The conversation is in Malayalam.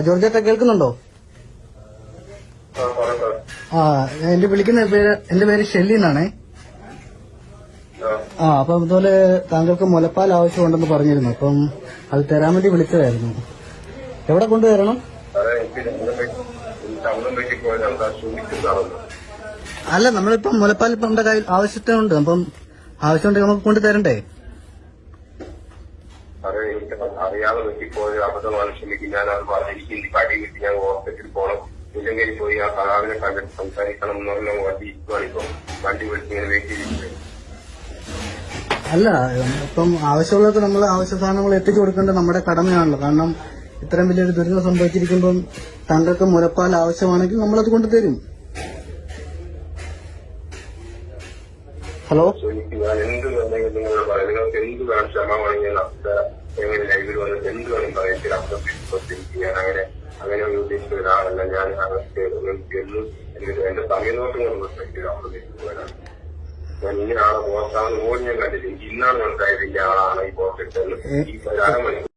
ജോർജേട്ടാ കേൾക്കുന്നുണ്ടോ? എന്റെ പേര് ഷെല്ലി എന്നാണേ. അപ്പം ഇതുപോലെ താങ്കൾക്ക് മുലപ്പാൽ ആവശ്യമുണ്ടെന്ന് പറഞ്ഞിരുന്നു. അപ്പം അത് തരാൻ വേണ്ടി വിളിച്ചതായിരുന്നു. എവിടെ കൊണ്ടുവരണം? അല്ല, നമ്മളിപ്പം മുലപ്പാൽ ഇപ്പം നമ്മുടെ കയ്യിൽ ആവശ്യത്തിനുണ്ട്. അപ്പം ആവശ്യമുണ്ടെങ്കിൽ നമുക്ക് കൊണ്ടു തരണ്ടേ? അറിയാതെ പറ്റിപ്പോയ അബദ്ധമാണ്, ക്ഷമിക്കും. ഞാൻ അത് പറഞ്ഞിരിക്കും. എനിക്ക് കടി കിട്ടി, ഞാൻ ഹോസ്പിറ്റലിൽ പോകണം. ഇല്ലെങ്കിൽ പോയി ആ കലാവിനെ കണ്ടിട്ട് സംസാരിക്കണം എന്ന് പറഞ്ഞാൽ വണ്ടി ഇരിക്കുവാണിപ്പം. വണ്ടി വിളിച്ച് ഇങ്ങനെ വെയിറ്റ് ചെയ്തിരിക്കുന്നത്. അല്ല, ഇപ്പം ആവശ്യമുള്ളവർക്ക് നമ്മൾ ആവശ്യ സാധനങ്ങൾ എത്തിച്ചു കൊടുക്കേണ്ടത് നമ്മുടെ കടമയാണല്ലോ. കാരണം ഇത്രയും വലിയൊരു ദുരിതം സംഭവിച്ചിരിക്കുമ്പം താങ്കൾക്ക് മുലപ്പാൽ ആവശ്യമാണെങ്കിൽ നമ്മളത് കൊണ്ടുതരും. ഹലോ, ഞാൻ എന്ത് വേണമെങ്കിൽ നിങ്ങൾ പറയാം. നിങ്ങൾക്ക് എന്ത് വേണം, ക്ഷമമാണെങ്കിൽ എങ്ങനെ ലൈവിൽ വന്നിട്ട് എന്ത് വേണം പറയത്തില്ല. അപ്പുറത്തേക്ക് ഞാൻ അങ്ങനെ ഉദ്ദേശിച്ച ഒരാളല്ല. ഞാൻ എന്നും എന്റെ സമയം നോട്ടം കൊണ്ട് അപ്പുറത്തേക്ക് ഞാൻ ഇങ്ങനെ ആളെ പോസ്റ്റാണെന്ന് പോലും ഞാൻ കണ്ടില്ല. ഇന്നാണ് മനസ്സിലായത് ഇന്ന ആളാണ് ഈ പോസ്റ്റ് എടുത്തത്. ഈ 1 അരമണിക്കൂർ